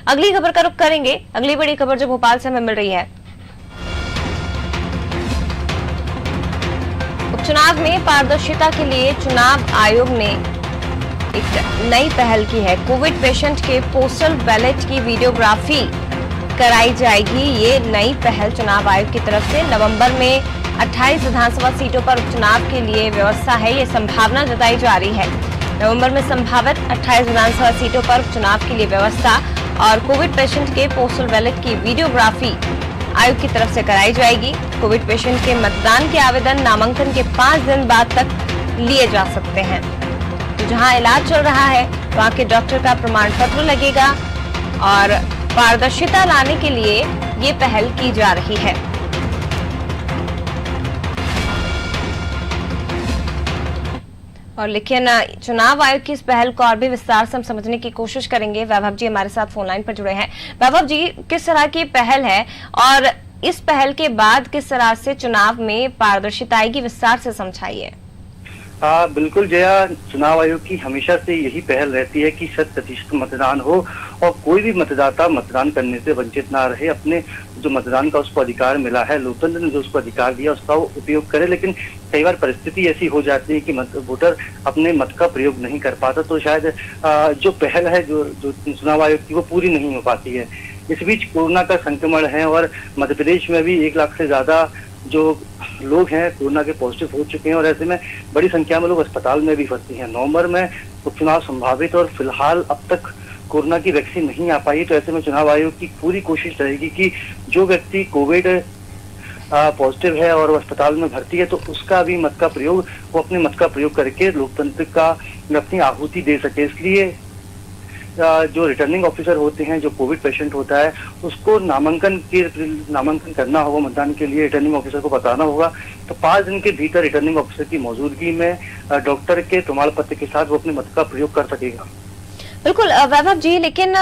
अगली खबर का रुख करेंगे। अगली बड़ी खबर जो भोपाल से हमें मिल रही है, उपचुनाव में पारदर्शिता के लिए चुनाव आयोग ने एक नई पहल की है। कोविड पेशेंट के पोस्टल बैलेट की वीडियोग्राफी कराई जाएगी। ये नई पहल चुनाव आयोग की तरफ से नवंबर में 28 विधानसभा सीटों पर उपचुनाव के लिए व्यवस्था है। ये संभावना जताई जा रही है। नवंबर में संभावित 28 विधानसभा सीटों पर उपचुनाव के लिए व्यवस्था और कोविड पेशेंट के पोस्टल बैलेट की वीडियोग्राफी आयोग की तरफ से कराई जाएगी। कोविड पेशेंट के मतदान के आवेदन नामांकन के 5 दिन बाद तक लिए जा सकते हैं। तो जहां इलाज चल रहा है वहां के डॉक्टर का प्रमाण पत्र लगेगा और पारदर्शिता लाने के लिए ये पहल की जा रही है। और लेकिन चुनाव आयोग की इस पहल को और भी विस्तार से हम समझने की कोशिश करेंगे। वैभव जी हमारे साथ फोन लाइन पर जुड़े हैं। वैभव जी, किस तरह की पहल है और इस पहल के बाद किस तरह से चुनाव में पारदर्शिता आएगी, विस्तार से समझाइए। बिल्कुल जया, चुनाव आयोग की हमेशा से यही पहल रहती है कि 100% मतदान हो और कोई भी मतदाता मतदान करने से वंचित ना रहे। अपने जो मतदान का उसको अधिकार मिला है, लोकतंत्र ने जो उसको अधिकार दिया उसका वो उपयोग करे। लेकिन कई बार परिस्थिति ऐसी हो जाती है कि वोटर अपने मत का प्रयोग नहीं कर पाता, तो शायद जो पहल है जो चुनाव आयोग की वो पूरी नहीं हो पाती है। इस बीच कोरोना का संक्रमण है और मध्य प्रदेश में भी 1 लाख से ज्यादा जो लोग हैं कोरोना के पॉजिटिव हो चुके हैं और ऐसे में बड़ी संख्या में लोग अस्पताल में भी भर्ती हैं। नवंबर में उपचुनाव संभावित और फिलहाल अब तक कोरोना की वैक्सीन नहीं आ पाई, तो ऐसे में चुनाव आयोग की पूरी कोशिश रहेगी कि जो व्यक्ति कोविड पॉजिटिव है और वो अस्पताल में भर्ती है तो उसका भी मत का प्रयोग वो अपने मत का प्रयोग करके लोकतंत्र का अपनी आहुति दे सके। इसलिए जो रिटर्निंग ऑफिसर होते हैं, जो कोविड पेशेंट होता है, उसको नामांकन करना होगा मतदान के लिए, रिटर्निंग ऑफिसर को बताना होगा। तो 5 दिन के भीतर रिटर्निंग ऑफिसर की मौजूदगी में डॉक्टर के प्रमाण पत्र के साथ वो अपने मत का प्रयोग कर सकेगा। बिल्कुल वैभव जी, लेकिन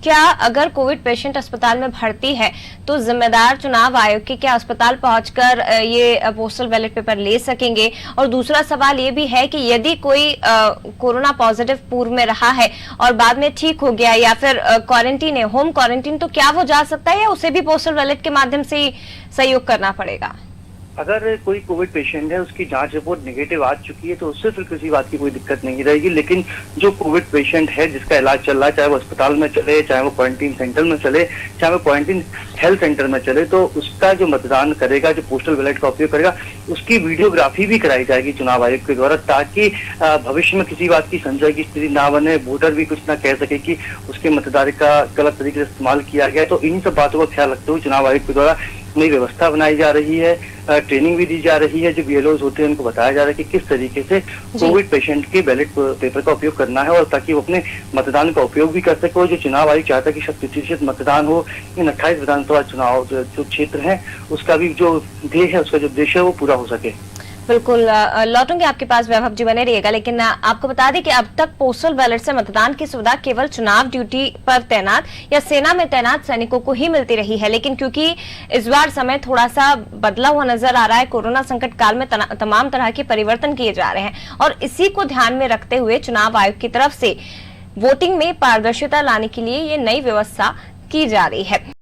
क्या अगर कोविड पेशेंट अस्पताल में भर्ती है तो जिम्मेदार चुनाव आयोग के क्या अस्पताल पहुंचकर ये पोस्टल बैलेट पेपर ले सकेंगे? और दूसरा सवाल ये भी है कि यदि कोई कोरोना पॉजिटिव पूर्व में रहा है और बाद में ठीक हो गया या फिर क्वारंटीन है, होम क्वारंटीन, तो क्या वो जा सकता है या उसे भी पोस्टल बैलेट के माध्यम से ही सहयोग करना पड़ेगा? अगर कोई कोविड पेशेंट है, उसकी जांच रिपोर्ट नेगेटिव आ चुकी है तो उससे फिर किसी बात की कोई दिक्कत नहीं रहेगी। लेकिन जो कोविड पेशेंट है जिसका इलाज चल रहा है, चाहे वो अस्पताल में चले, चाहे वो क्वारंटीन सेंटर में चले, चाहे वो क्वारंटीन हेल्थ सेंटर में चले, तो उसका जो मतदान करेगा, जो पोस्टल बैलेट का उपयोग करेगा, उसकी वीडियोग्राफी भी कराई जाएगी चुनाव आयोग के द्वारा, ताकि भविष्य में किसी बात की संशय की स्थिति ना बने, वोटर भी कुछ ना कह सके कि उसके मतदान का गलत तरीके से इस्तेमाल किया गया। तो इन्हीं सब बातों का ख्याल रखते हुए चुनाव आयोग के द्वारा नई व्यवस्था बनाई जा रही है, ट्रेनिंग भी दी जा रही है। जो बीएलओज होते हैं उनको बताया जा रहा है कि किस तरीके से कोविड पेशेंट के बैलेट पेपर का उपयोग करना है और ताकि वो अपने मतदान का उपयोग भी कर सके। और जो चुनाव आयोग चाहता है कि 100% मतदान हो, इन 28 विधानसभा चुनाव जो क्षेत्र है उसका भी जो ध्येय है, उसका जो उद्देश्य है वो पूरा हो सके। बिल्कुल लौटूंगे आपके पास, वैभव जी बने रहिएगा। लेकिन आपको बता दें कि अब तक पोस्टल बैलेट से मतदान की सुविधा केवल चुनाव ड्यूटी पर तैनात या सेना में तैनात सैनिकों को ही मिलती रही है। लेकिन क्योंकि इस बार समय थोड़ा सा बदला हुआ नजर आ रहा है, कोरोना संकट काल में तमाम तरह के परिवर्तन किए जा रहे हैं और इसी को ध्यान में रखते हुए चुनाव आयोग की तरफ से वोटिंग में पारदर्शिता लाने के लिए ये नई व्यवस्था की जा रही है।